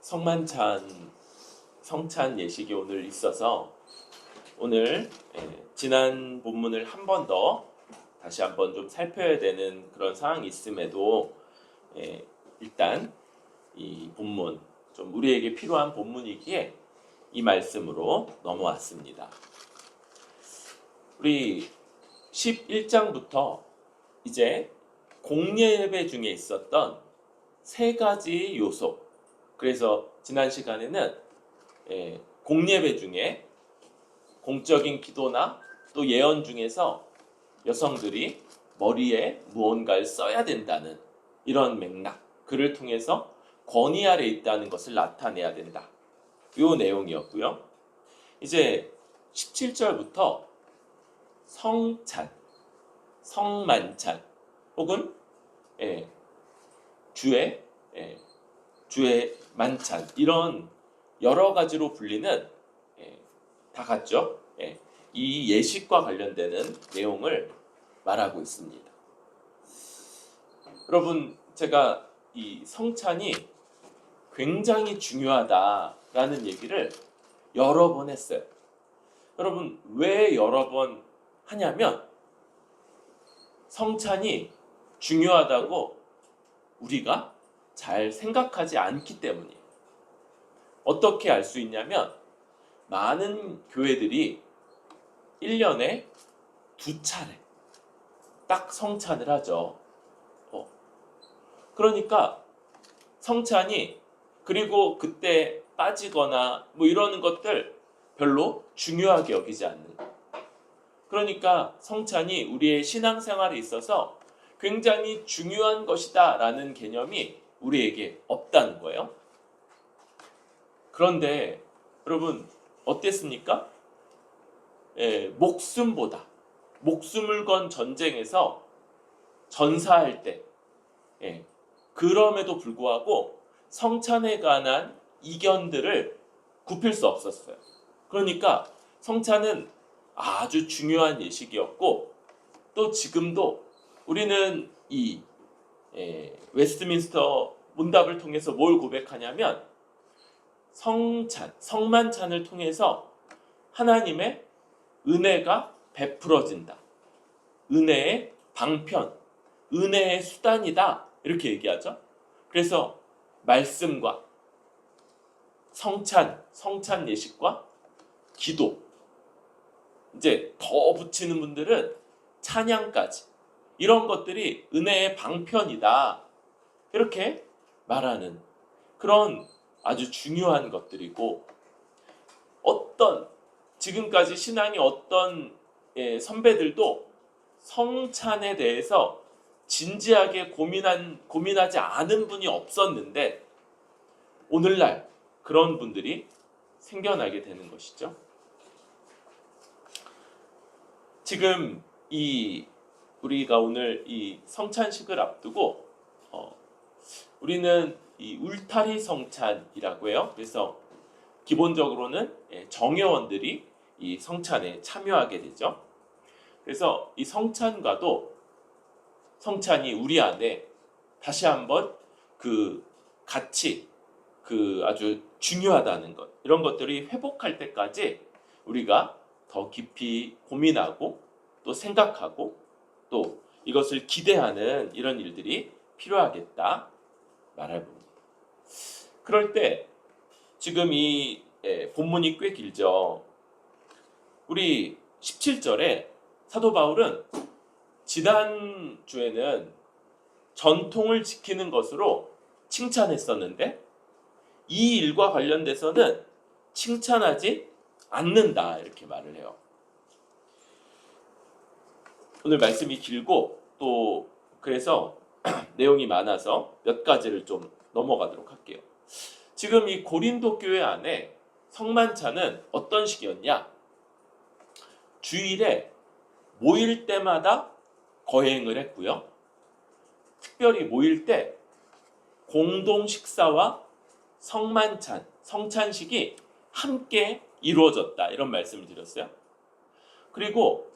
성만찬, 성찬 예식이 오늘 있어서 오늘 지난 본문을 한 번 더 다시 한번 좀 살펴야 되는 그런 상황이 있음에도 일단 이 본문 좀 우리에게 필요한 본문이기에 이 말씀으로 넘어왔습니다. 우리 11장부터 이제 공예배 중에 있었던 세 가지 요소, 그래서 지난 시간에는 공예배 중에 공적인 기도나 또 예언 중에서 여성들이 머리에 무언가를 써야 된다는 이런 맥락, 그를 통해서 권위 아래 있다는 것을 나타내야 된다, 이 내용이었고요. 이제 17절부터 성찬, 성만찬 혹은 주의 만찬, 이런 여러 가지로 불리는 다 같죠. 이 예식과 관련되는 내용을 말하고 있습니다. 여러분, 제가 이 성찬이 굉장히 중요하다라는 얘기를 여러 번 했어요. 여러분, 왜 여러 번 하냐면 성찬이 중요하다고 우리가 잘 생각하지 않기 때문이에요. 어떻게 알 수 있냐면 많은 교회들이 1년에 2차례 딱 성찬을 하죠. 그러니까 성찬이, 그리고 그때 빠지거나 뭐 이러는 것들 별로 중요하게 여기지 않는 거예요. 그러니까 성찬이 우리의 신앙생활에 있어서 굉장히 중요한 것이다 라는 개념이 우리에게 없다는 거예요. 그런데 여러분, 어땠습니까? 목숨을 건 전쟁에서 전사할 때, 그럼에도 불구하고 성찬에 관한 이견들을 굽힐 수 없었어요. 그러니까 성찬은 아주 중요한 예식이었고, 또 지금도 우리는 이 웨스트민스터 문답을 통해서 뭘 고백하냐면 성찬, 성만찬을 통해서 하나님의 은혜가 베풀어진다, 은혜의 방편, 은혜의 수단이다, 이렇게 얘기하죠. 그래서 말씀과 성찬 예식과 기도, 이제 더 붙이는 분들은 찬양까지, 이런 것들이 은혜의 방편이다, 이렇게 말하는 그런 아주 중요한 것들이고, 지금까지 신앙이 어떤 선배들도 성찬에 대해서 진지하게 고민하지 않은 분이 없었는데 오늘날 그런 분들이 생겨나게 되는 것이죠. 지금 우리가 오늘 이 성찬식을 앞두고 우리는 이 울타리 성찬이라고 해요. 그래서 기본적으로는 정회원들이 이 성찬에 참여하게 되죠. 그래서 이 성찬이 우리 안에 다시 한번 그 가치, 아주 중요하다는 것, 이런 것들이 회복할 때까지 우리가 더 깊이 고민하고 또 생각하고 또 이것을 기대하는 이런 일들이 필요하겠다 말할 겁니다. 그럴 때 지금 이 본문이 꽤 길죠. 우리 17절에 사도 바울은 지난주에는 전통을 지키는 것으로 칭찬했었는데 이 일과 관련돼서는 칭찬하지 않는다, 이렇게 말을 해요. 오늘 말씀이 길고 또 그래서 내용이 많아서 몇 가지를 좀 넘어가도록 할게요. 지금 이 고린도 교회 안에 성만찬은 어떤 식이었냐? 주일에 모일 때마다 거행을 했고요. 특별히 모일 때 공동 식사와 성찬식이 함께 이루어졌다, 이런 말씀을 드렸어요. 그리고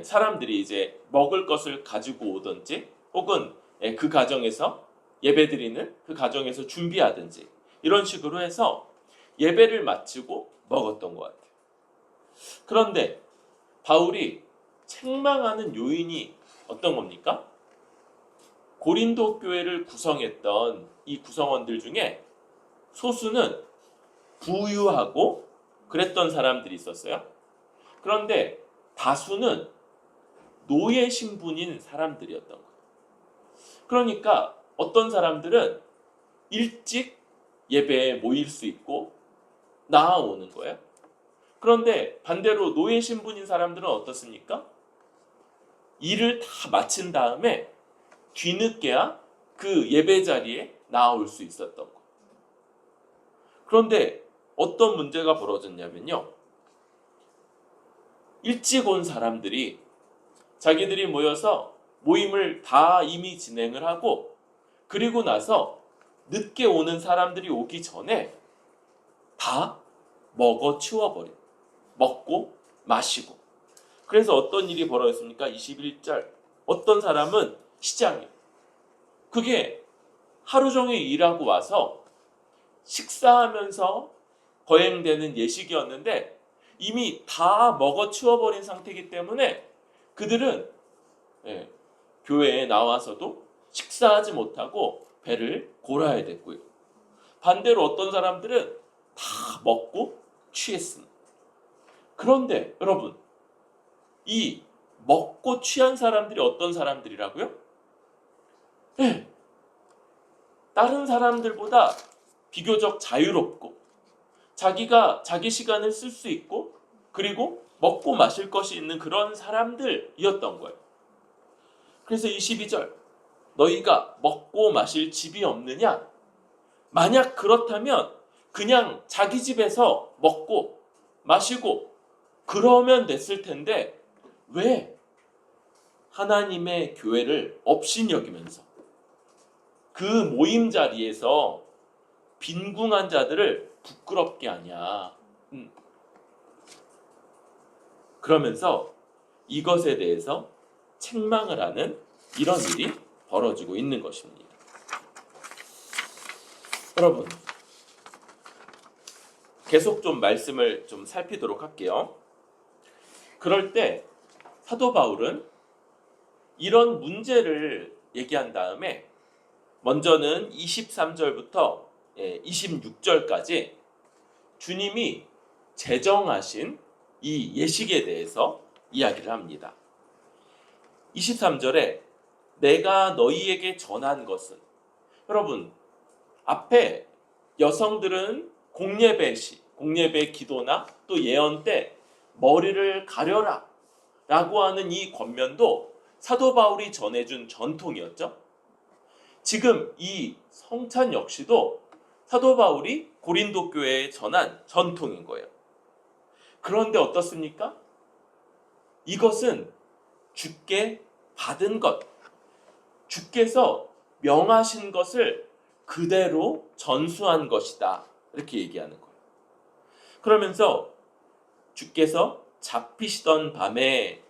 사람들이 이제 먹을 것을 가지고 오든지 혹은 그 가정에서 예배드리는 그 가정에서 준비하든지 이런 식으로 해서 예배를 마치고 먹었던 것 같아요. 그런데 바울이 책망하는 요인이 어떤 겁니까? 고린도 교회를 구성했던 이 구성원들 중에 소수는 부유하고 그랬던 사람들이 있었어요. 그런데 다수는 노예 신분인 사람들이었던 거예요. 그러니까 어떤 사람들은 일찍 예배에 모일 수 있고 나아오는 거예요. 그런데 반대로 노예 신분인 사람들은 어떻습니까? 일을 다 마친 다음에 뒤늦게야 그 예배 자리에 나올 수 있었던 거. 그런데 어떤 문제가 벌어졌냐면요. 일찍 온 사람들이 자기들이 모여서 모임을 다 이미 진행을 하고 그리고 나서 늦게 오는 사람들이 오기 전에 다 먹어 치워버려. 먹고 마시고. 그래서 어떤 일이 벌어졌습니까? 21절. 어떤 사람은 시장에 그게 하루 종일 일하고 와서 식사하면서 거행되는 예식이었는데 이미 다 먹어 치워버린 상태이기 때문에 그들은 교회에 나와서도 식사하지 못하고 배를 골아야 됐고요. 반대로 어떤 사람들은 다 먹고 취했습니다. 그런데 여러분, 이 먹고 취한 사람들이 어떤 사람들이라고요? 다른 사람들보다 비교적 자유롭고 자기가 자기 시간을 쓸 수 있고 그리고 먹고 마실 것이 있는 그런 사람들이었던 거예요. 그래서 22절 너희가 먹고 마실 집이 없느냐? 만약 그렇다면 그냥 자기 집에서 먹고 마시고 그러면 됐을 텐데 왜 하나님의 교회를 업신여기면서 그 모임 자리에서 빈궁한 자들을 부끄럽게 하냐. 그러면서 이것에 대해서 책망을 하는 이런 일이 벌어지고 있는 것입니다. 여러분, 계속 좀 말씀을 좀 살피도록 할게요. 그럴 때 사도 바울은 이런 문제를 얘기한 다음에 먼저는 23절부터 26절까지 주님이 제정하신 이 예식에 대해서 이야기를 합니다. 23절에 내가 너희에게 전한 것은, 여러분 앞에 여성들은 공예배 기도나 또 예언 때 머리를 가려라 라고 하는 이 권면도 사도 바울이 전해준 전통이었죠. 지금 이 성찬 역시도 사도 바울이 고린도 교회에 전한 전통인 거예요. 그런데 어떻습니까? 이것은 주께 받은 것, 주께서 명하신 것을 그대로 전수한 것이다. 이렇게 얘기하는 거예요. 그러면서 주께서 잡히시던 밤에,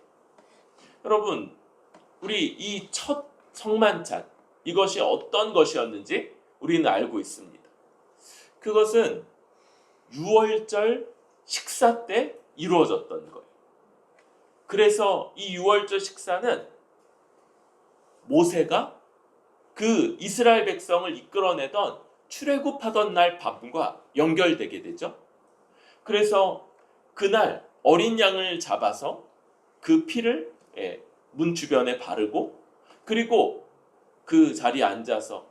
여러분 우리 이 첫 성만찬 이것이 어떤 것이었는지 우리는 알고 있습니다. 그것은 유월절 식사 때 이루어졌던 거예요. 그래서 이 유월절 식사는 모세가 그 이스라엘 백성을 이끌어내던 출애굽하던 날 밤과 연결되게 되죠. 그래서 그날 어린 양을 잡아서 그 피를 문 주변에 바르고 그리고 그 자리에 앉아서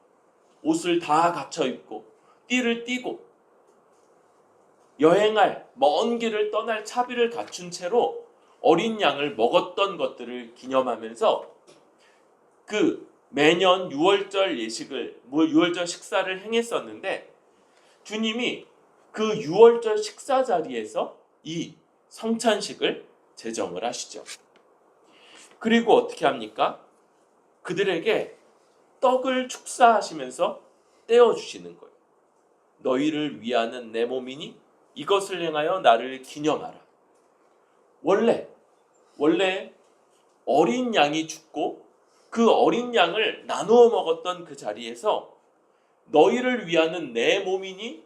옷을 다 갖춰 입고 띠를 띠고 여행할 먼 길을 떠날 차비를 갖춘 채로 어린 양을 먹었던 것들을 기념하면서 그 매년 유월절 유월절 식사를 행했었는데 주님이 그 유월절 식사 자리에서 이 성찬식을 제정을 하시죠. 그리고 어떻게 합니까? 그들에게 떡을 축사하시면서 떼어주시는 거예요. 너희를 위하는 내 몸이니 이것을 행하여 나를 기념하라. 원래 어린 양이 죽고 그 어린 양을 나누어 먹었던 그 자리에서 너희를 위하는 내 몸이니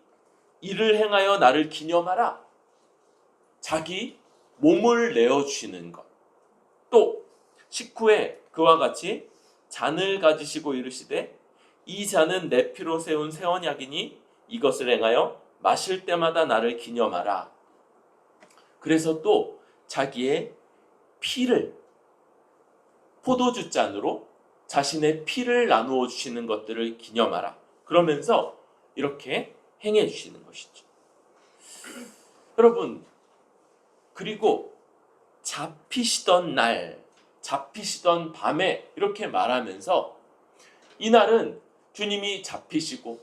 이를 행하여 나를 기념하라. 자기 몸을 내어주시는 것. 또 식후에 그와 같이 잔을 가지시고 이르시되 이 잔은 내 피로 세운 새 언약이니 이것을 행하여 마실 때마다 나를 기념하라. 그래서 또 자기의 피를 포도주 잔으로 자신의 피를 나누어 주시는 것들을 기념하라. 그러면서 이렇게 행해 주시는 것이죠. 여러분, 그리고 잡히시던 날, 잡히시던 밤에 이렇게 말하면서 이날은 주님이 잡히시고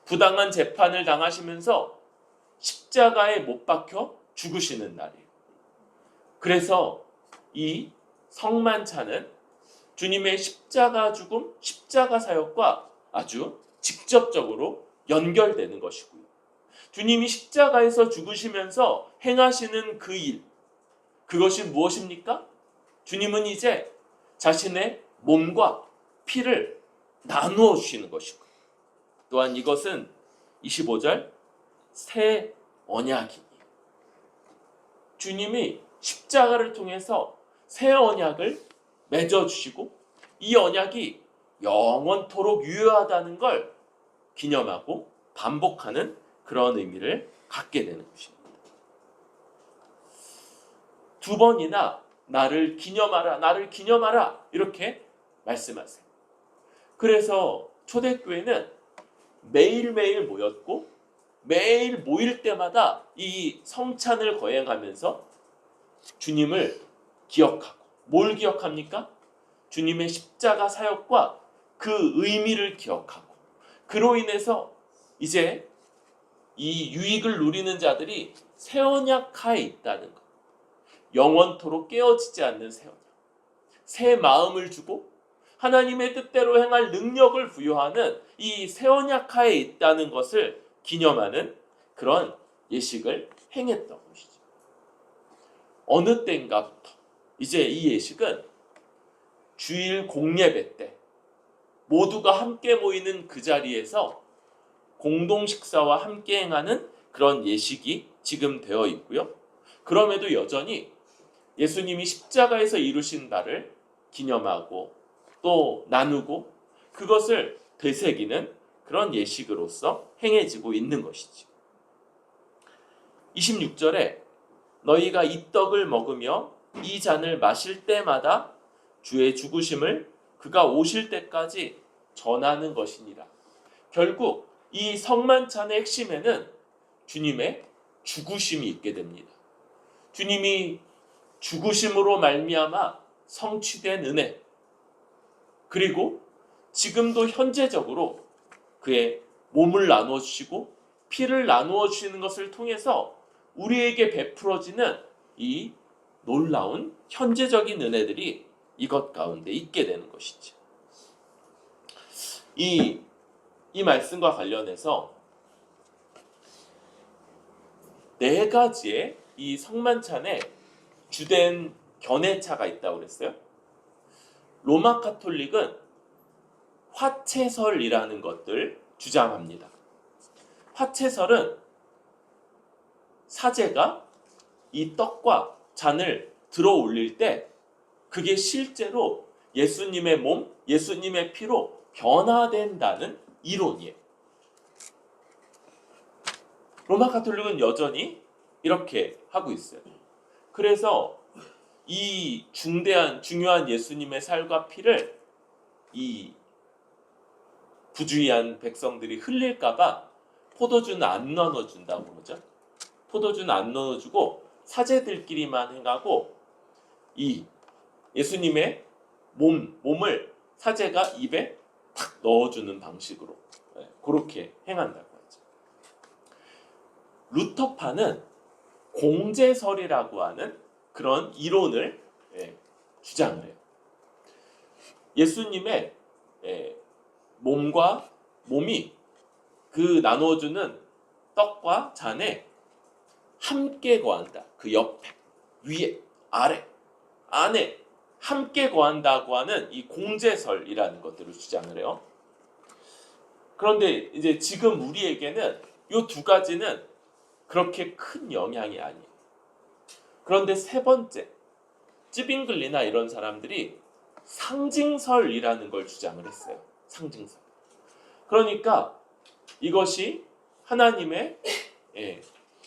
부당한 재판을 당하시면서 십자가에 못 박혀 죽으시는 날이에요. 그래서 이 성만찬은 주님의 십자가 죽음, 십자가 사역과 아주 직접적으로 연결되는 것이고요. 주님이 십자가에서 죽으시면서 행하시는 그 일, 그것이 무엇입니까? 주님은 이제 자신의 몸과 피를 나누어 주시는 것이고, 또한 이것은 25절 새 언약이니, 주님이 십자가를 통해서 새 언약을 맺어주시고 이 언약이 영원토록 유효하다는 걸 기념하고 반복하는 그런 의미를 갖게 되는 것입니다. 두 번이나 나를 기념하라, 나를 기념하라 이렇게 말씀하세요. 그래서 초대교회는 매일매일 모였고 매일 모일 때마다 이 성찬을 거행하면서 주님을 기억하고, 뭘 기억합니까? 주님의 십자가 사역과 그 의미를 기억하고, 그로 인해서 이제 이 유익을 누리는 자들이 새 언약 하에 있다는 것, 영원토록 깨어지지 않는 새 언약, 새 마음을 주고 하나님의 뜻대로 행할 능력을 부여하는 이 새 언약 하에 있다는 것을 기념하는 그런 예식을 행했던 것이죠. 어느 때인가부터 이제 이 예식은 주일 공예배 때 모두가 함께 모이는 그 자리에서 공동 식사와 함께 행하는 그런 예식이 지금 되어 있고요. 그럼에도 여전히 예수님이 십자가에서 이루신 바를 기념하고 또 나누고 그것을 되새기는 그런 예식으로서 행해지고 있는 것이죠. 26절에 너희가 이 떡을 먹으며 이 잔을 마실 때마다 주의 죽으심을 그가 오실 때까지 전하는 것이니라. 결국 이 성만찬의 핵심에는 주님의 죽으심이 있게 됩니다. 주님이 죽으심으로 말미암아 성취된 은혜, 그리고 지금도 현재적으로 그의 몸을 나누어 주시고 피를 나누어 주시는 것을 통해서 우리에게 베풀어지는 이 놀라운 현재적인 은혜들이 이것 가운데 있게 되는 것이죠. 이 말씀과 관련해서 네 가지의 이 성만찬에 주된 견해차가 있다고 그랬어요. 로마 카톨릭은 화채설이라는 것들 주장합니다. 화채설은 사제가 이 떡과 잔을 들어 올릴 때 그게 실제로 예수님의 몸, 예수님의 피로 변화된다는 이론이에요. 로마 카톨릭은 여전히 이렇게 하고 있어요. 그래서 이 중요한 예수님의 살과 피를 이 부주의한 백성들이 흘릴까봐 포도주는 안 나눠준다고 그러죠. 포도주는 안 나눠주고 사제들끼리만 행하고 이 예수님의 몸을 사제가 입에 탁 넣어주는 방식으로 그렇게 행한다고 하죠. 루터파는 공제설이라고 하는 그런 이론을 주장을 해요. 예수님의 몸과 몸이 그 나누어주는 떡과 잔에 함께 거한다. 그 옆에, 위에, 아래, 안에 함께 거한다고 하는 이 공제설이라는 것들을 주장을 해요. 그런데 이제 지금 우리에게는 이 두 가지는 그렇게 큰 영향이 아니에요. 그런데 세 번째, 찌빙글리나 이런 사람들이 상징설이라는 걸 주장을 했어요. 상징설. 그러니까 이것이 하나님의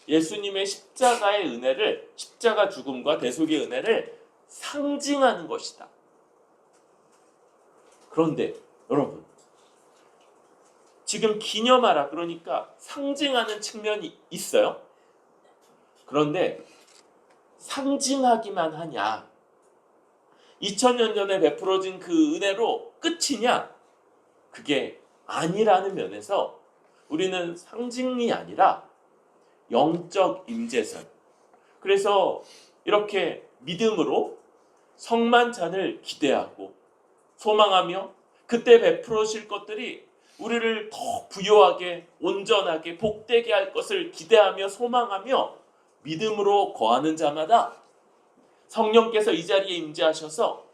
예수님의 십자가의 은혜를, 십자가 죽음과 대속의 은혜를 상징하는 것이다. 그런데 여러분, 지금 기념하라 그러니까 상징하는 측면이 있어요. 그런데 상징하기만 하냐? 2000년 전에 베풀어진 그 은혜로 끝이냐? 그게 아니라는 면에서 우리는 상징이 아니라 영적 임재설. 그래서 이렇게 믿음으로 성만찬을 기대하고 소망하며 그때 베풀어질 것들이 우리를 더 부요하게 온전하게 복되게 할 것을 기대하며 소망하며 믿음으로 거하는 자마다 성령께서 이 자리에 임재하셔서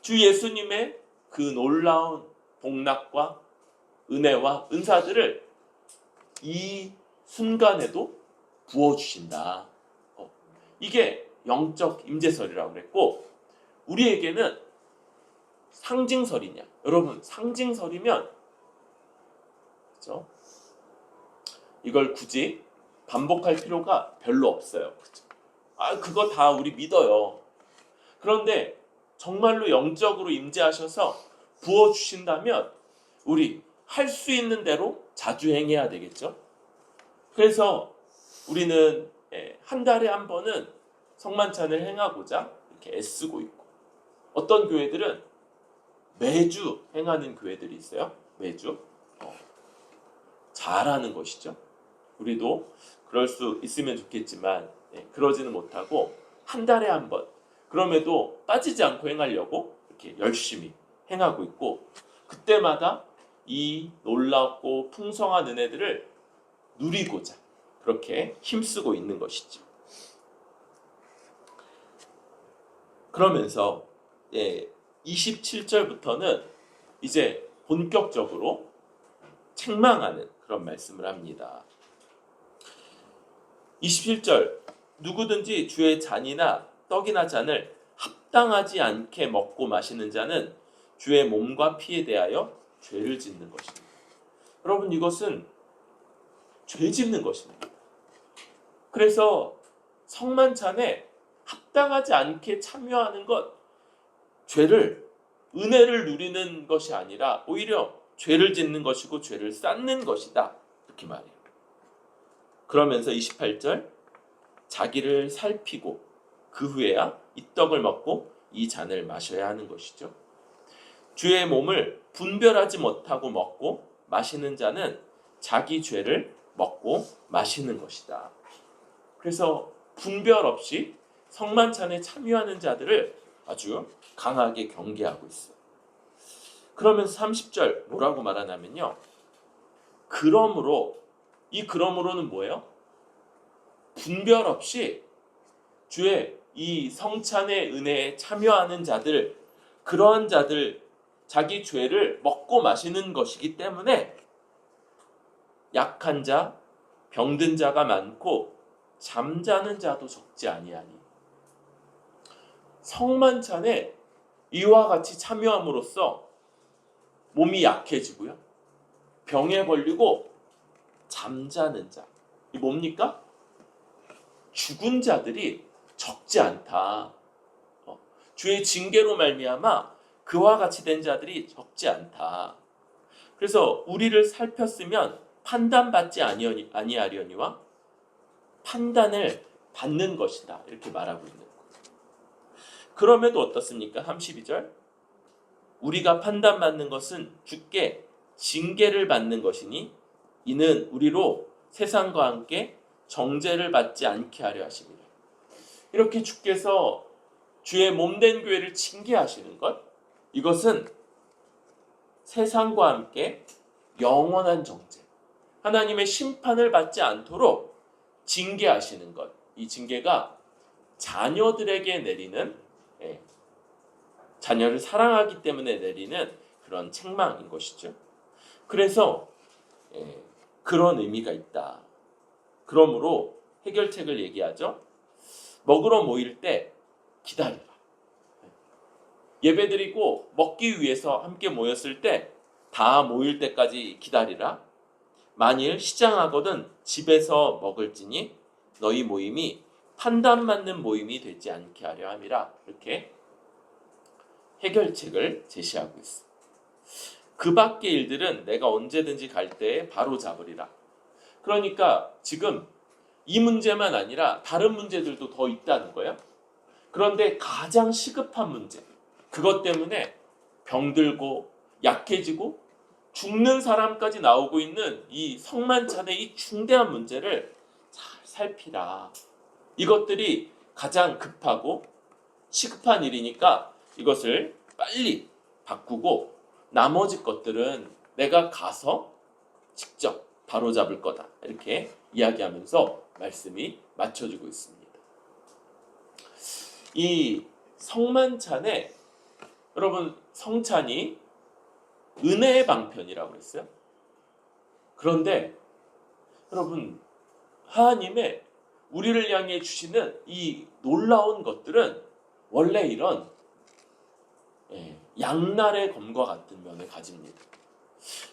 주 예수님의 그 놀라운 복락과 은혜와 은사들을 이 순간에도 부어주신다. 이게 영적 임재설이라고 그랬고, 우리에게는 상징설이냐? 여러분, 상징설이면 그렇죠? 이걸 굳이 반복할 필요가 별로 없어요. 그렇죠? 그거 다 우리 믿어요. 그런데 정말로 영적으로 임재하셔서 부어주신다면 우리 할 수 있는 대로 자주 행해야 되겠죠. 그래서 우리는 한 달에 한 번은 성만찬을 행하고자 이렇게 애쓰고 있고, 어떤 교회들은 매주 행하는 교회들이 있어요. 매주 잘하는 것이죠. 우리도 그럴 수 있으면 좋겠지만 그러지는 못하고 한 달에 한 번, 그럼에도 빠지지 않고 행하려고 이렇게 열심히 행하고 있고, 그때마다 이 놀랍고 풍성한 은혜들을 누리고자 그렇게 힘쓰고 있는 것이죠. 그러면서 27절부터는 이제 본격적으로 책망하는 그런 말씀을 합니다. 27절, 누구든지 주의 잔이나 떡이나 잔을 합당하지 않게 먹고 마시는 자는 주의 몸과 피에 대하여 죄를 짓는 것입니다. 여러분, 이것은 죄 짓는 것입니다. 그래서 성만찬에 합당하지 않게 참여하는 것, 은혜를 누리는 것이 아니라 오히려 죄를 짓는 것이고 죄를 쌓는 것이다. 이렇게 말해요. 그러면서 28절, 자기를 살피고 그 후에야 이 떡을 먹고 이 잔을 마셔야 하는 것이죠. 주의 몸을 분별하지 못하고 먹고 마시는 자는 자기 죄를 먹고 마시는 것이다. 그래서 분별 없이 성만찬에 참여하는 자들을 아주 강하게 경계하고 있어요. 그러면서 30절 뭐라고 말하냐면요, 그러므로, 이 그러므로는 뭐예요? 분별 없이 주의 이 성찬의 은혜에 참여하는 자들, 그러한 자들, 자기 죄를 먹고 마시는 것이기 때문에 약한 자, 병든 자가 많고 잠자는 자도 적지 아니하니. 성만찬에 이와 같이 참여함으로써 몸이 약해지고요, 병에 걸리고 잠자는 자, 이 뭡니까? 죽은 자들이 적지 않다. 주의 징계로 말미암아 그와 같이 된 자들이 적지 않다. 그래서 우리를 살폈으면 판단받지 아니하려니와 판단을 받는 것이다. 이렇게 말하고 있는 거예요. 그럼에도 어떻습니까? 32절, 우리가 판단받는 것은 주께 징계를 받는 것이니 이는 우리로 세상과 함께 정죄를 받지 않게 하려 하십니다. 이렇게 주께서 주의 몸된 교회를 징계하시는 것, 이것은 세상과 함께 영원한 정죄, 하나님의 심판을 받지 않도록 징계하시는 것, 이 징계가 자녀들에게 내리는, 자녀를 사랑하기 때문에 내리는 그런 책망인 것이죠. 그래서 그런 의미가 있다. 그러므로 해결책을 얘기하죠. 먹으러 모일 때 기다리라. 예배드리고 먹기 위해서 함께 모였을 때 다 모일 때까지 기다리라. 만일 시장하거든 집에서 먹을지니 너희 모임이 판단 맞는 모임이 되지 않게 하려 함이라. 이렇게 해결책을 제시하고 있어. 그 밖의 일들은 내가 언제든지 갈 때에 바로 잡으리라. 그러니까 지금 이 문제만 아니라 다른 문제들도 더 있다는 거예요. 그런데 가장 시급한 문제, 그것 때문에 병들고 약해지고 죽는 사람까지 나오고 있는 이 성만찬의 이 중대한 문제를 잘 살피라. 이것들이 가장 급하고 시급한 일이니까 이것을 빨리 바꾸고 나머지 것들은 내가 가서 직접 바로잡을 거다. 이렇게 이야기하면서 말씀이 맞춰주고 있습니다. 이 성만찬에 여러분 성찬이 은혜의 방편이라고 했어요. 그런데 여러분 하나님의 우리를 향해 주시는 이 놀라운 것들은 원래 이런 양날의 검과 같은 면을 가집니다.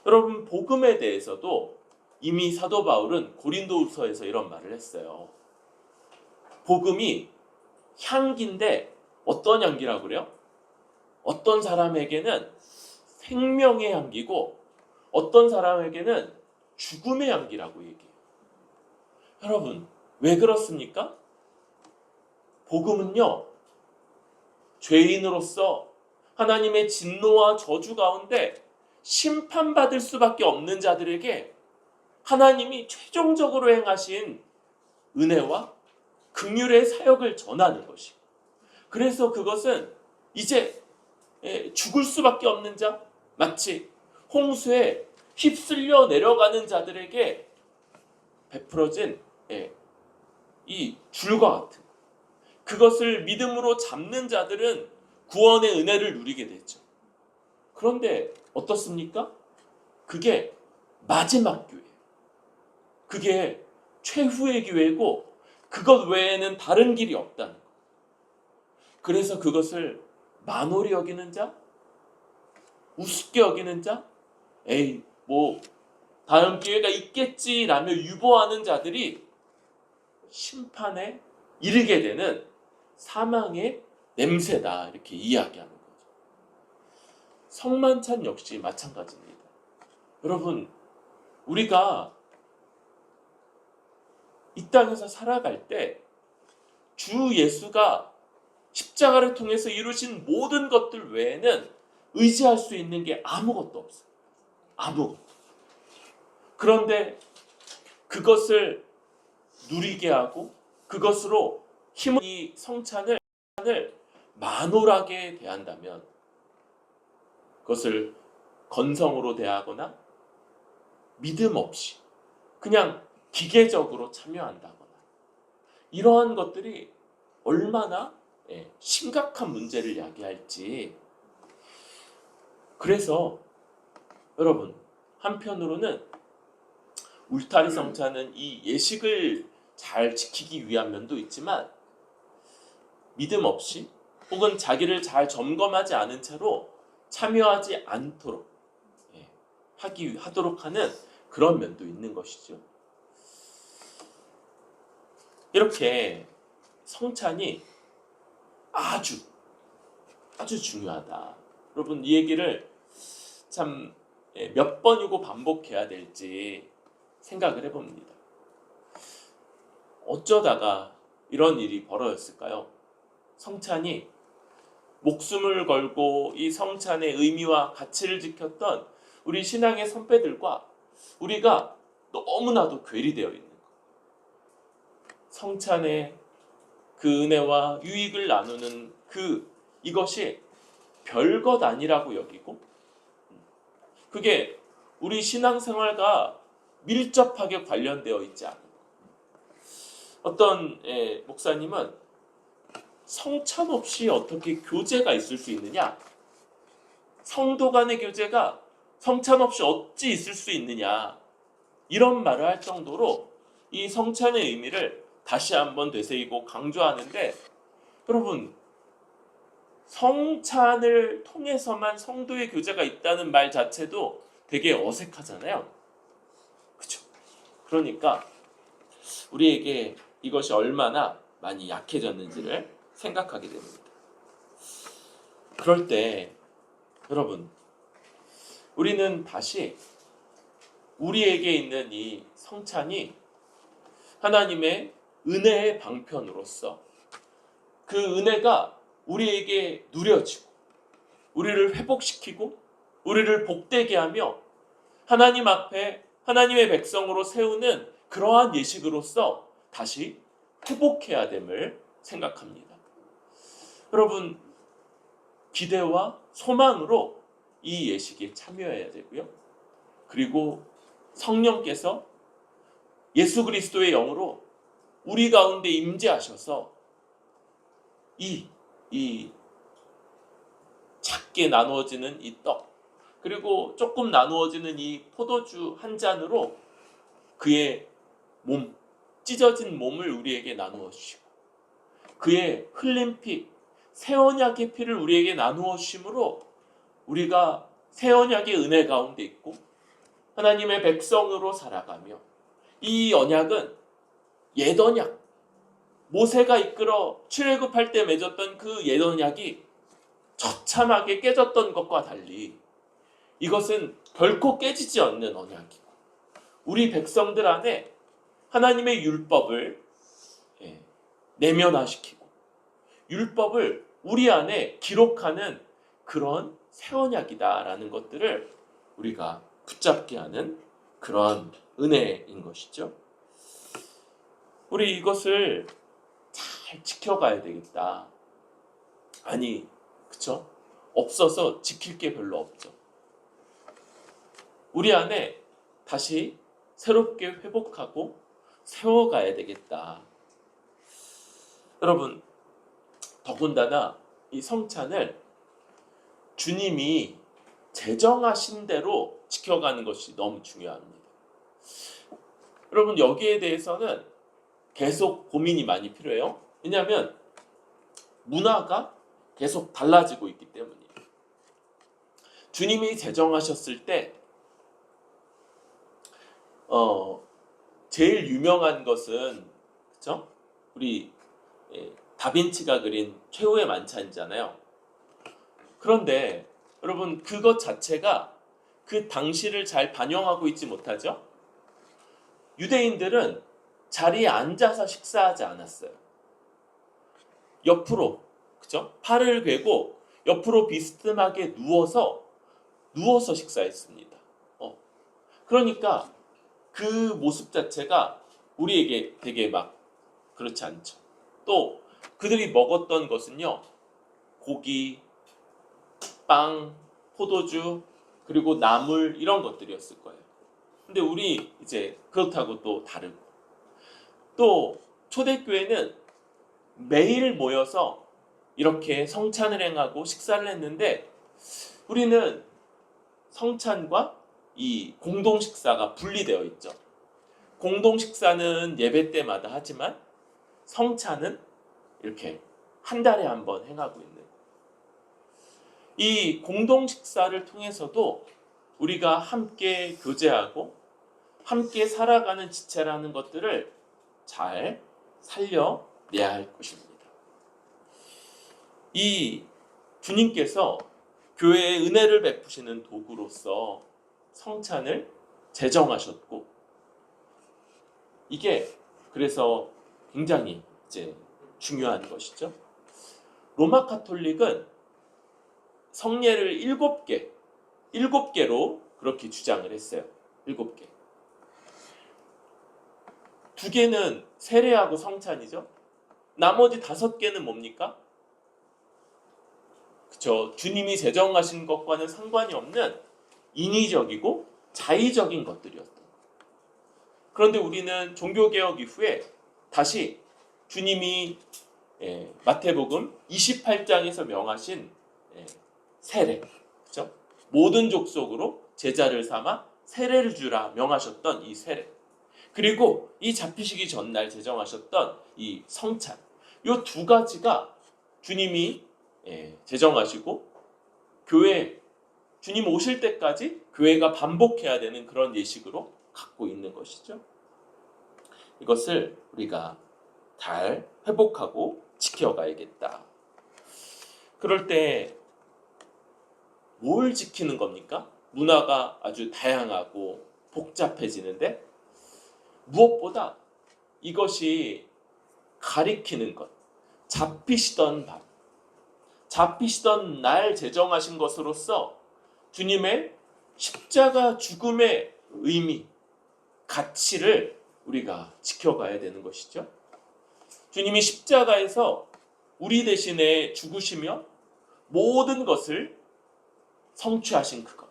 여러분 복음에 대해서도 이미 사도 바울은 고린도후서에서 이런 말을 했어요. 복음이 향기인데 어떤 향기라고 그래요? 어떤 사람에게는 생명의 향기고 어떤 사람에게는 죽음의 향기라고 얘기해요. 여러분 왜 그렇습니까? 복음은요 죄인으로서 하나님의 진노와 저주 가운데 심판받을 수밖에 없는 자들에게 하나님이 최종적으로 행하신 은혜와 긍휼의 사역을 전하는 것이고, 그래서 그것은 이제 죽을 수밖에 없는 자, 마치 홍수에 휩쓸려 내려가는 자들에게 베풀어진 이 줄과 같은, 그것을 믿음으로 잡는 자들은 구원의 은혜를 누리게 되죠. 그런데 어떻습니까? 그게 마지막 기회, 그게 최후의 기회고 그것 외에는 다른 길이 없다는 것. 그래서 그것을 만홀히 여기는 자, 우습게 여기는 자, 에이 뭐 다음 기회가 있겠지라며 유보하는 자들이 심판에 이르게 되는 사망의 냄새다, 이렇게 이야기하는 거죠. 성만찬 역시 마찬가지입니다. 여러분 우리가 이 땅에서 살아갈 때 주 예수가 십자가를 통해서 이루신 모든 것들 외에는 의지할 수 있는 게 아무것도 없어요. 아무것도. 그런데 그것을 누리게 하고 그것으로 힘을, 이 성찬을 만홀하게 대한다면, 그것을 건성으로 대하거나 믿음 없이 그냥 기계적으로 참여한다거나, 이러한 것들이 얼마나 심각한 문제를 야기할지. 그래서 여러분 한편으로는 울타리 성찬은 이 예식을 잘 지키기 위한 면도 있지만 믿음 없이 혹은 자기를 잘 점검하지 않은 채로 참여하지 않도록 하도록 하는 그런 면도 있는 것이죠. 이렇게 성찬이 아주 중요하다. 여러분 이 얘기를 참 몇 번이고 반복해야 될지 생각을 해봅니다. 어쩌다가 이런 일이 벌어졌을까요? 성찬이 목숨을 걸고 이 성찬의 의미와 가치를 지켰던 우리 신앙의 선배들과 우리가 너무나도 괴리되어 있는 것. 성찬의 그 은혜와 유익을 나누는 이것이 별것 아니라고 여기고, 그게 우리 신앙생활과 밀접하게 관련되어 있지 않은 것. 어떤 목사님은 성찬 없이 어떻게 교제가 있을 수 있느냐, 성도 간의 교제가 성찬 없이 어찌 있을 수 있느냐, 이런 말을 할 정도로 이 성찬의 의미를 다시 한번 되새기고 강조하는데, 여러분, 성찬을 통해서만 성도의 교제가 있다는 말 자체도 되게 어색하잖아요. 그렇죠? 그러니까 우리에게 이것이 얼마나 많이 약해졌는지를 생각하게 됩니다. 그럴 때 여러분, 우리는 다시 우리에게 있는 이 성찬이 하나님의 은혜의 방편으로서 그 은혜가 우리에게 누려지고 우리를 회복시키고 우리를 복되게 하며 하나님 앞에 하나님의 백성으로 세우는 그러한 예식으로서 다시 회복해야 됨을 생각합니다. 여러분, 기대와 소망으로 이 예식에 참여해야 되고요. 그리고 성령께서 예수 그리스도의 영으로 우리 가운데 임재하셔서 이 작게 나누어지는 이 떡, 그리고 조금 나누어지는 이 포도주 한 잔으로 그의 몸, 찢어진 몸을 우리에게 나누어 주시고 그의 흘린 피, 새 언약의 피를 우리에게 나누어 주심으로 우리가 새 언약의 은혜 가운데 있고 하나님의 백성으로 살아가며, 이 언약은 옛 언약, 모세가 이끌어 출애굽할 때 맺었던 그 옛 언약이 처참하게 깨졌던 것과 달리 이것은 결코 깨지지 않는 언약이고, 우리 백성들 안에 하나님의 율법을 내면화시키고 율법을 우리 안에 기록하는 그런 새 언약이다라는 것들을 우리가 붙잡게 하는 그런 은혜인 것이죠. 우리 이것을 잘 지켜가야 되겠다. 아니, 그쵸? 없어서 지킬 게 별로 없죠. 우리 안에 다시 새롭게 회복하고 세워가야 되겠다. 여러분, 더군다나 이 성찬을 주님이 제정하신 대로 지켜가는 것이 너무 중요합니다. 여러분, 여기에 대해서는 계속 고민이 많이 필요해요. 왜냐하면 문화가 계속 달라지고 있기 때문이에요. 주님이 제정하셨을 때 제일 유명한 것은, 그렇죠? 우리 다빈치가 그린 최후의 만찬이잖아요. 그런데 여러분, 그것 자체가 그 당시를 잘 반영하고 있지 못하죠? 유대인들은 자리에 앉아서 식사하지 않았어요. 옆으로, 그죠? 팔을 괴고 옆으로 비스듬하게 누워서 식사했습니다. 그러니까 그 모습 자체가 우리에게 되게 막 그렇지 않죠. 또 그들이 먹었던 것은요, 고기, 빵, 포도주, 그리고 나물, 이런 것들이었을 거예요. 근데 우리 이제 그렇다고 또 다르고, 또 초대교회는 매일 모여서 이렇게 성찬을 행하고 식사를 했는데, 우리는 성찬과 이 공동 식사가 분리되어 있죠. 공동 식사는 예배 때마다 하지만 성찬은 이렇게 한 달에 한 번 행하고 있는, 이 공동 식사를 통해서도 우리가 함께 교제하고 함께 살아가는 지체라는 것들을 잘 살려내야 할 것입니다. 이 주님께서 교회에 은혜를 베푸시는 도구로서 성찬을 제정하셨고, 이게 그래서 굉장히 이제 중요한 것이죠. 로마 카톨릭은 성례를 7개로 그렇게 주장을 했어요. 7개. 2개는 세례하고 성찬이죠. 나머지 5개는 뭡니까? 그쵸. 주님이 제정하신 것과는 상관이 없는 인위적이고 자의적인 것들이었던. 그런데 우리는 종교개혁 이후에 다시 주님이 마태복음 28장에서 명하신 세례, 그렇죠? 모든 족속으로 제자를 삼아 세례를 주라 명하셨던 이 세례, 그리고 이 잡히시기 전날 제정하셨던 이 성찬, 이 두 가지가 주님이 제정하시고 교회, 주님 오실 때까지 교회가 반복해야 되는 그런 예식으로 갖고 있는 것이죠. 이것을 우리가 잘 회복하고 지켜가야겠다. 그럴 때 뭘 지키는 겁니까? 문화가 아주 다양하고 복잡해지는데 무엇보다 이것이 가리키는 것, 잡히시던 밤, 잡히시던 날 제정하신 것으로서 주님의 십자가 죽음의 의미, 가치를 우리가 지켜가야 되는 것이죠. 주님이 십자가에서 우리 대신에 죽으시며 모든 것을 성취하신 그것,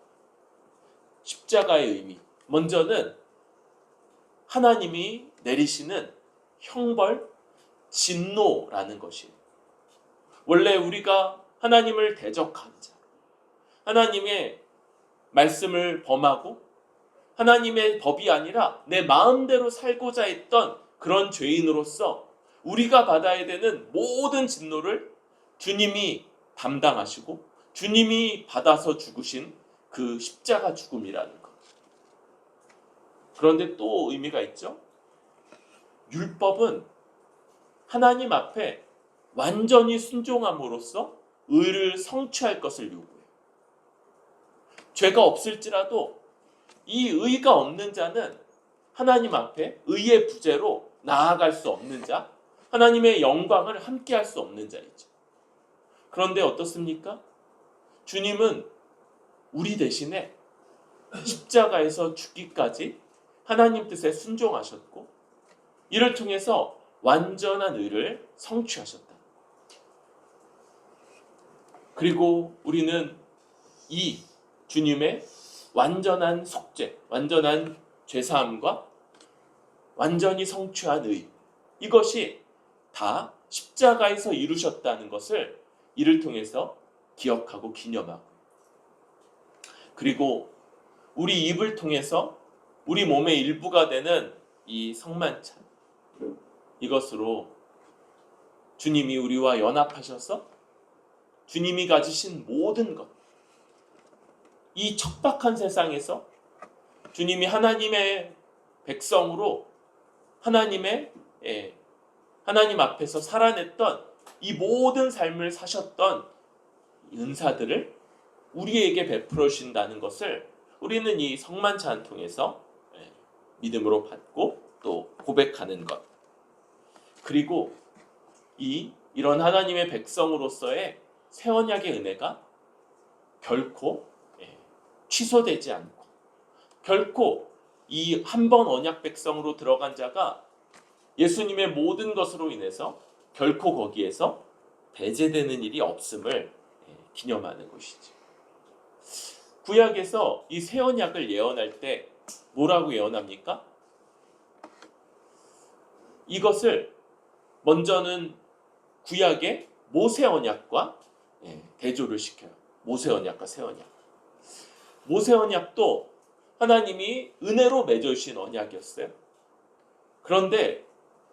십자가의 의미, 먼저는 하나님이 내리시는 형벌, 진노라는 것이에요. 원래 우리가 하나님을 대적한 자, 하나님의 말씀을 범하고 하나님의 법이 아니라 내 마음대로 살고자 했던 그런 죄인으로서 우리가 받아야 되는 모든 진노를 주님이 담당하시고 주님이 받아서 죽으신 그 십자가 죽음이라는 것. 그런데 또 의미가 있죠. 율법은 하나님 앞에 완전히 순종함으로써 의를 성취할 것을 요구해요. 죄가 없을지라도 이 의가 없는 자는 하나님 앞에 의의 부재로 나아갈 수 없는 자, 하나님의 영광을 함께할 수 없는 자이죠. 그런데 어떻습니까? 주님은 우리 대신에 십자가에서 죽기까지 하나님 뜻에 순종하셨고 이를 통해서 완전한 의를 성취하셨다. 그리고 우리는 이 주님의 완전한 속죄, 완전한 죄사함과 완전히 성취한 의, 이것이 다 십자가에서 이루셨다는 것을 이를 통해서 기억하고 기념하고, 그리고 우리 입을 통해서 우리 몸의 일부가 되는 이 성만찬, 이것으로 주님이 우리와 연합하셔서 주님이 가지신 모든 것, 이 척박한 세상에서 주님이 하나님의 백성으로 하나님 앞에서 살아냈던 이 모든 삶을 사셨던 은사들을 우리에게 베풀어 주신다는 것을 우리는 이 성만찬 통해서 믿음으로 받고 또 고백하는 것, 그리고 이런 하나님의 백성으로서의 새 언약의 은혜가 결코 취소되지 않고, 결코 이 한 번 언약 백성으로 들어간 자가 예수님의 모든 것으로 인해서 결코 거기에서 배제되는 일이 없음을 기념하는 것이죠. 구약에서 이 새 언약을 예언할 때 뭐라고 예언합니까? 이것을 먼저는 구약의 모세 언약과 대조를 시켜요. 모세 언약과 새 언약. 모세 언약도 하나님이 은혜로 맺어주신 언약이었어요. 그런데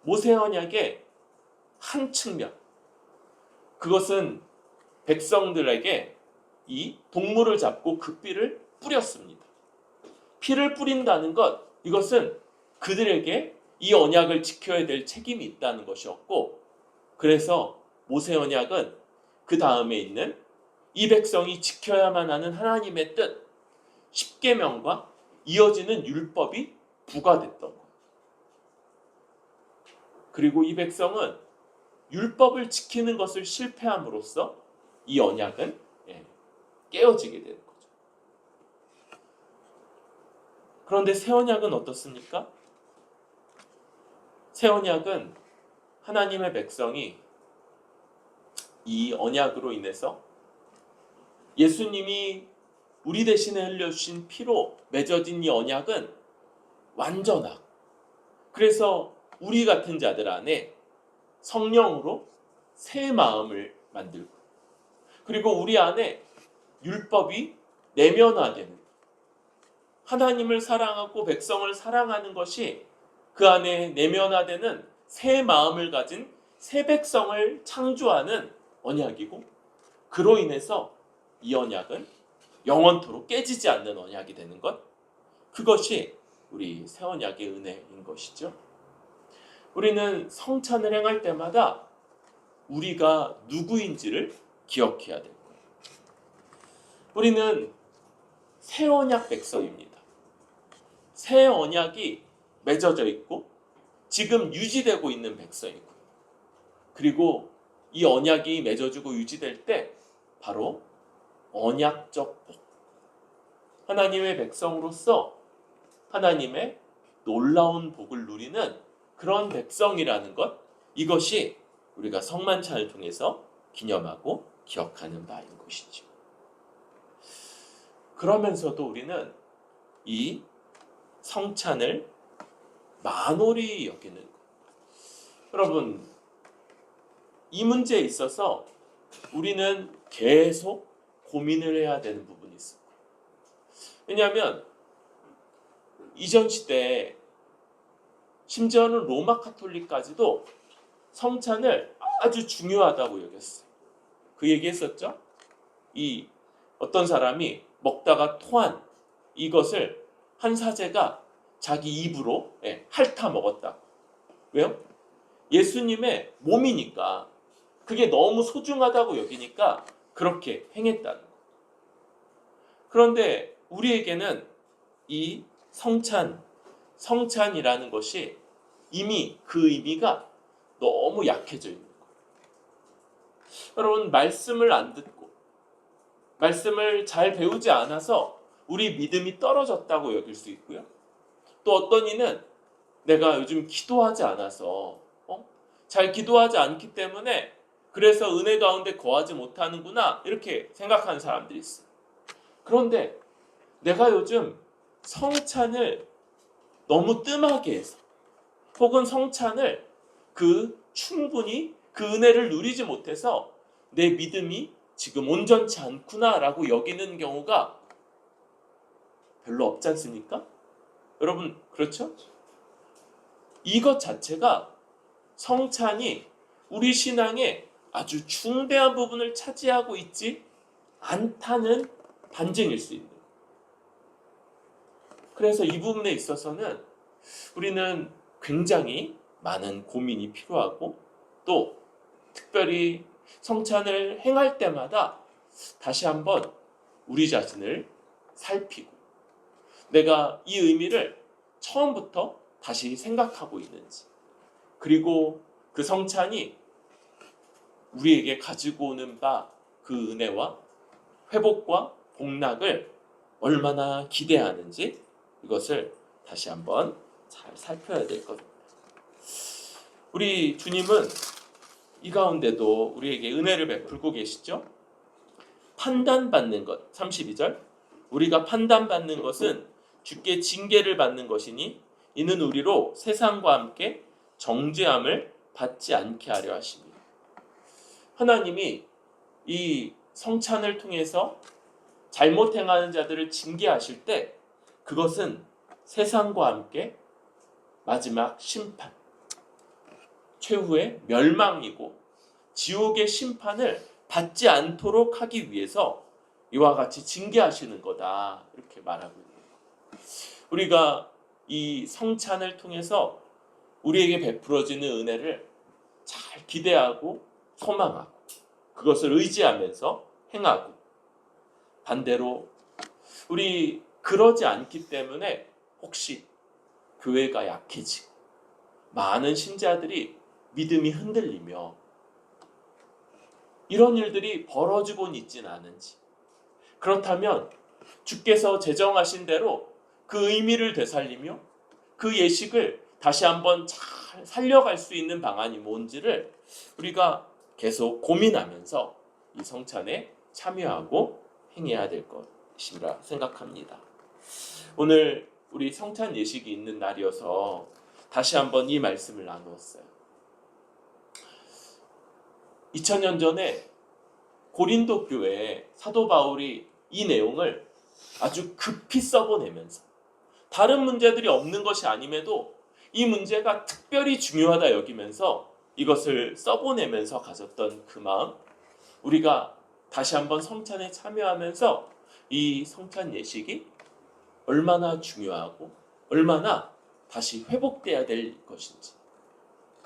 모세 언약의 한 측면, 그것은 백성들에게 이 동물을 잡고 그 피를 뿌렸습니다. 피를 뿌린다는 것, 이것은 그들에게 이 언약을 지켜야 될 책임이 있다는 것이었고, 그래서 모세 언약은 그 다음에 있는 이 백성이 지켜야만 하는 하나님의 뜻, 십계명과 이어지는 율법이 부과됐던 거예요. 그리고 이 백성은 율법을 지키는 것을 실패함으로써 이 언약은 깨어지게 되는 거죠. 그런데 새 언약은 어떻습니까? 새 언약은 하나님의 백성이 이 언약으로 인해서 예수님이 우리 대신에 흘려주신 피로 맺어진 이 언약은 완전하고, 그래서 우리 같은 자들 안에 성령으로 새 마음을 만들고, 그리고 우리 안에 율법이 내면화되는, 하나님을 사랑하고 백성을 사랑하는 것이 그 안에 내면화되는 새 마음을 가진 새 백성을 창조하는 언약이고, 그로 인해서 이 언약은 영원토록 깨지지 않는 언약이 되는 것, 그것이 우리 새 언약의 은혜인 것이죠. 우리는 성찬을 행할 때마다 우리가 누구인지를 기억해야 될 거예요. 우리는 새 언약 백성입니다. 새 언약이 맺어져 있고 지금 유지되고 있는 백성이고, 그리고 이 언약이 맺어지고 유지될 때 바로 언약적 복, 하나님의 백성으로서 하나님의 놀라운 복을 누리는 그런 백성이라는 것, 이것이 우리가 성만찬을 통해서 기념하고 기억하는 바인 것이죠. 그러면서도 우리는 이 성찬을 만홀히 여기는 것. 여러분, 이 문제에 있어서 우리는 계속 고민을 해야 되는 부분이 있습니다. 왜냐하면 이전 시대에 심지어는 로마 카톨릭까지도 성찬을 아주 중요하다고 여겼어요. 그 얘기했었죠? 이 어떤 사람이 먹다가 토한 이것을 한 사제가 자기 입으로 핥아 먹었다. 왜요? 예수님의 몸이니까, 그게 너무 소중하다고 여기니까 그렇게 행했다는 거. 그런데 우리에게는 이 성찬이라는 것이 이미 그 의미가 너무 약해져 있는 거예요. 여러분, 말씀을 안 듣고 말씀을 잘 배우지 않아서 우리 믿음이 떨어졌다고 여길 수 있고요. 또 어떤 이는 내가 요즘 기도하지 않아서 잘 기도하지 않기 때문에 그래서 은혜 가운데 거하지 못하는구나, 이렇게 생각하는 사람들이 있어요. 그런데 내가 요즘 성찬을 너무 뜸하게 해서, 혹은 성찬을 충분히 그 은혜를 누리지 못해서 내 믿음이 지금 온전치 않구나라고 여기는 경우가 별로 없지 않습니까? 여러분, 그렇죠? 이것 자체가 성찬이 우리 신앙의 아주 중대한 부분을 차지하고 있지 않다는 반증일 수 있는 거예요. 그래서 이 부분에 있어서는 우리는 굉장히 많은 고민이 필요하고, 또 특별히 성찬을 행할 때마다 다시 한번 우리 자신을 살피고, 내가 이 의미를 처음부터 다시 생각하고 있는지, 그리고 그 성찬이 우리에게 가지고 오는 바 그 은혜와 회복과 복락을 얼마나 기대하는지, 이것을 다시 한번 잘 살펴야 될 겁니다. 우리 주님은 이 가운데도 우리에게 은혜를 베풀고 계시죠? 판단받는 것, 32절. 우리가 판단받는 것은 주께 징계를 받는 것이니 이는 우리로 세상과 함께 정죄함을 받지 않게 하려 하십니다. 하나님이 이 성찬을 통해서 잘못 행하는 자들을 징계하실 때 그것은 세상과 함께 마지막 심판, 최후의 멸망이고 지옥의 심판을 받지 않도록 하기 위해서 이와 같이 징계하시는 거다, 이렇게 말하고 있는 거예요. 우리가 이 성찬을 통해서 우리에게 베풀어지는 은혜를 잘 기대하고 소망하고 그것을 의지하면서 행하고, 반대로 우리 그러지 않기 때문에 혹시 교회가 약해지고 많은 신자들이 믿음이 흔들리며 이런 일들이 벌어지곤 있지는 않은지, 그렇다면 주께서 제정하신 대로 그 의미를 되살리며 그 예식을 다시 한번 잘 살려갈 수 있는 방안이 뭔지를 우리가 계속 고민하면서 이 성찬에 참여하고 행해야 될 것이라 생각합니다. 오늘 우리 성찬 예식이 있는 날이어서 다시 한번 이 말씀을 나누었어요. 2000년 전에 고린도 교회에 사도 바울이 이 내용을 아주 급히 써보내면서 다른 문제들이 없는 것이 아님에도 이 문제가 특별히 중요하다 여기면서 이것을 써보내면서 가졌던 그 마음, 우리가 다시 한번 성찬에 참여하면서 이 성찬 예식이 얼마나 중요하고 얼마나 다시 회복돼야 될 것인지,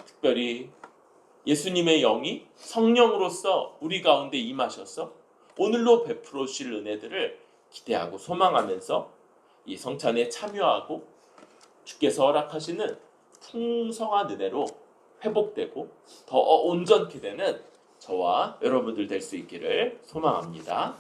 특별히 예수님의 영이 성령으로서 우리 가운데 임하셔서 오늘로 베풀어 주실 은혜들을 기대하고 소망하면서 이 성찬에 참여하고 주께서 허락하시는 풍성한 은혜로 회복되고 더 온전케 되는 저와 여러분들 될 수 있기를 소망합니다.